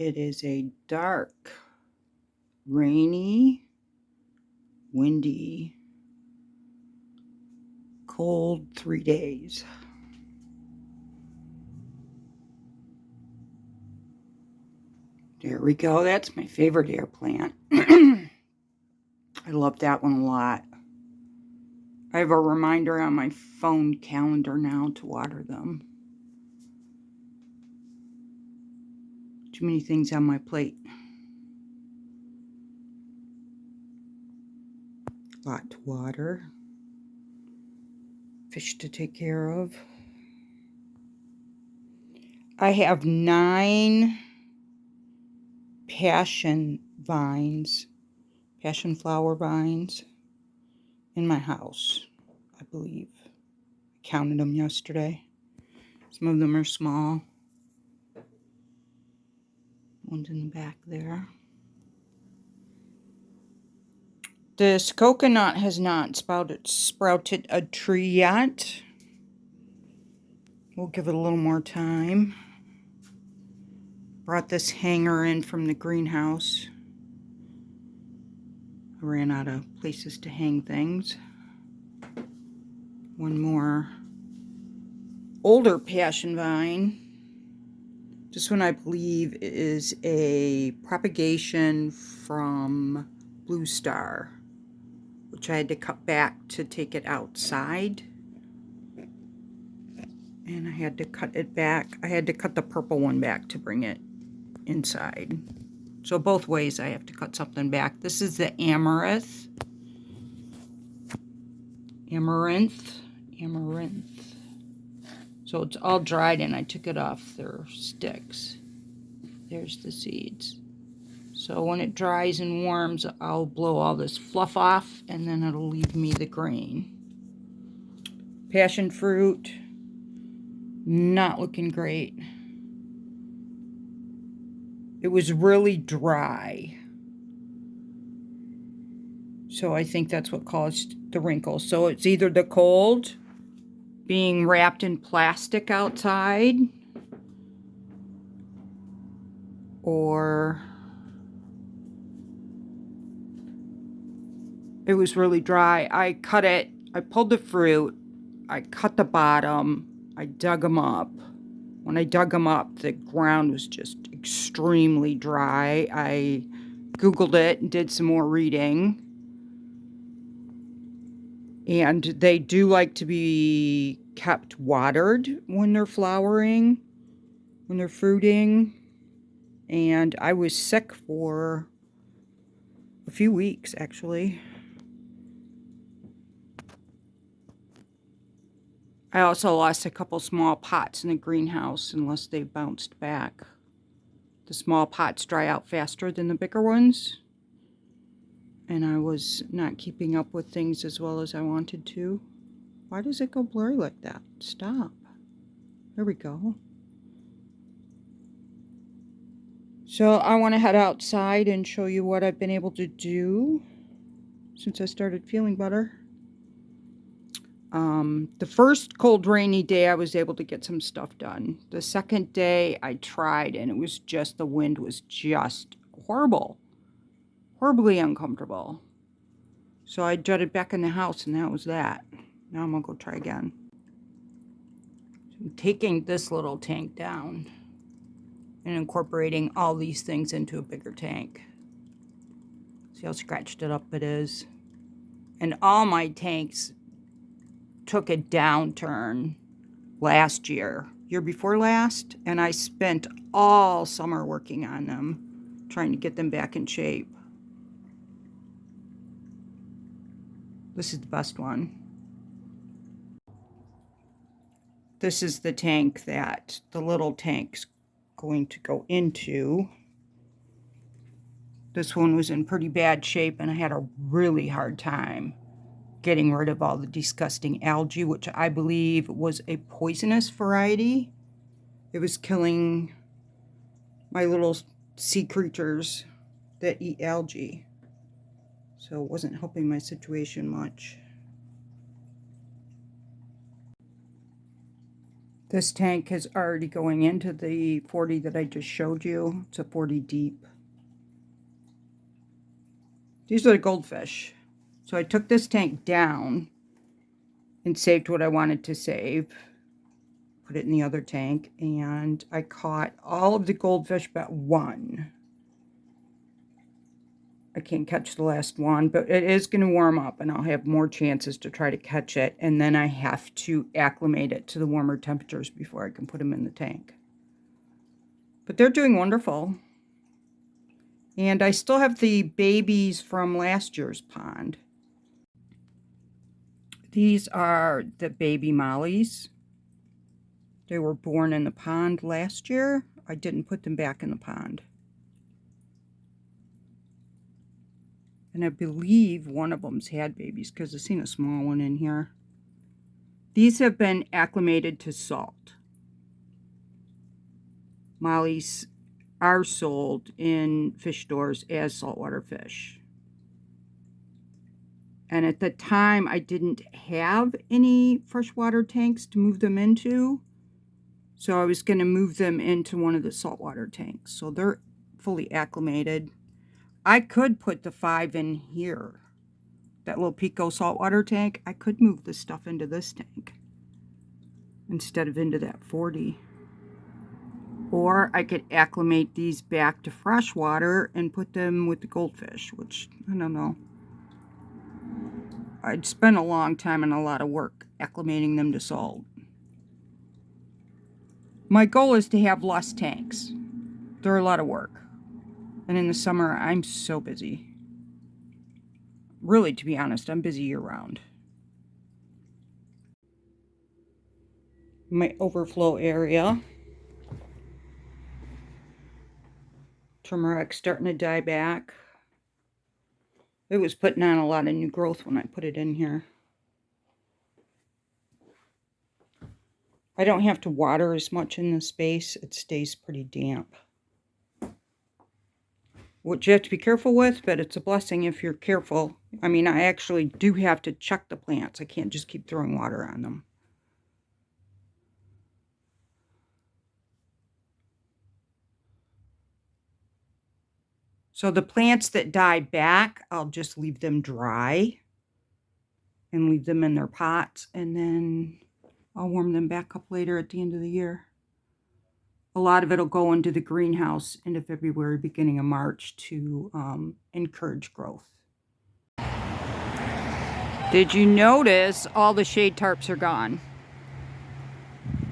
It is a dark, rainy, windy, cold 3 days. There we go. That's my favorite air plant. I love that one a lot. I have a reminder on my phone calendar now to water them. Too many things on my plate. A lot to water. Fish to take care of. I have 9 passion flower vines in my house, I believe. I counted them yesterday. Some of them are small. One's in the back there. This coconut has not sprouted a tree yet. We'll give it a little more time. Brought this hanger in from the greenhouse. I ran out of places to hang things. One more older passion vine. This one, I believe, is a propagation from Blue Star, which I had to cut back to take it outside. And I had to cut it back. I had to cut the purple one back to bring it inside. So both ways I have to cut something back. This is the amaranth. So it's all dried and I took it off their sticks. There's the seeds. So when it dries and warms, I'll blow all this fluff off and then it'll leave me the grain. Passion fruit, not looking great. It was really dry. So I think that's what caused the wrinkles. So it's either the cold, being wrapped in plastic outside, or it was really dry. I cut it, I pulled the fruit, I cut the bottom, I dug them up. When I dug them up, the ground was just extremely dry. I Googled it and did some more reading. And they do like to be kept watered when they're flowering, when they're fruiting. And I was sick for a few weeks, actually. I also lost a couple small pots in the greenhouse unless they bounced back. The small pots dry out faster than the bigger ones. And I was not keeping up with things as well as I wanted to. Why does it go blurry like that? Stop. There we go. So I want to head outside and show you what I've been able to do since I started feeling better. The first cold, rainy day, I was able to get some stuff done. The second day, I tried, and it was just, the wind was just horrible. Horribly uncomfortable. So I jutted back in the house, and that was that. Now I'm going to go try again. So I'm taking this little tank down and incorporating all these things into a bigger tank. See how scratched it up it is? And all my tanks took a downturn last year before last, and I spent all summer working on them, trying to get them back in shape. This is the best one. This is the tank that the little tank's going to go into. This one was in pretty bad shape, and I had a really hard time getting rid of all the disgusting algae, which I believe was a poisonous variety. It was killing my little sea creatures that eat algae. So it wasn't helping my situation much. This tank is already going into the 40 that I just showed you. It's a 40 deep. These are the goldfish. So I took this tank down and saved what I wanted to save. Put it in the other tank, and I caught all of the goldfish but one. I can't catch the last one, but it is going to warm up, and I'll have more chances to try to catch it, and then I have to acclimate it to the warmer temperatures before I can put them in the tank. But they're doing wonderful. And I still have the babies from last year's pond. These are the baby mollies. They were born in the pond last year. I didn't put them back in the pond. And I believe one of them's had babies because I've seen a small one in here. These have been acclimated to salt. Mollies are sold in fish stores as saltwater fish. And at the time, I didn't have any freshwater tanks to move them into. So I was going to move them into one of the saltwater tanks. So they're fully acclimated. I could put the 5 in here. That little Pico saltwater tank. I could move the stuff into this tank instead of into that 40. Or I could acclimate these back to freshwater and put them with the goldfish, which, I don't know. I'd spent a long time and a lot of work acclimating them to salt. My goal is to have less tanks. They're a lot of work. And in the summer, I'm so busy. Really, to be honest, I'm busy year-round. My overflow area. Turmeric starting to die back. It was putting on a lot of new growth when I put it in here. I don't have to water as much in this space. It stays pretty damp. Which you have to be careful with, but it's a blessing if you're careful. I mean, I actually do have to check the plants. I can't just keep throwing water on them. So the plants that die back, I'll just leave them dry and leave them in their pots, and then I'll warm them back up later at the end of the year. A lot of it will go into the greenhouse into February, beginning of March to encourage growth. Did you notice all the shade tarps are gone?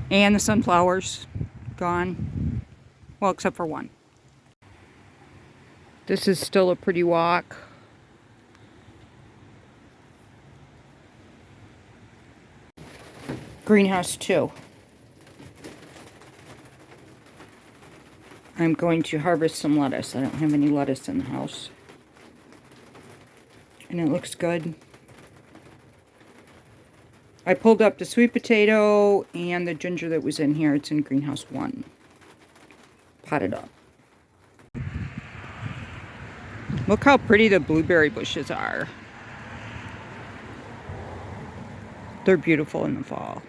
And the sunflowers gone? Well, except for one. This is still a pretty walk. Greenhouse 2. I'm going to harvest some lettuce. I don't have any lettuce in the house. And it looks good. I pulled up the sweet potato and the ginger that was in here. It's in greenhouse 1. Potted up. Look how pretty the blueberry bushes are. They're beautiful in the fall.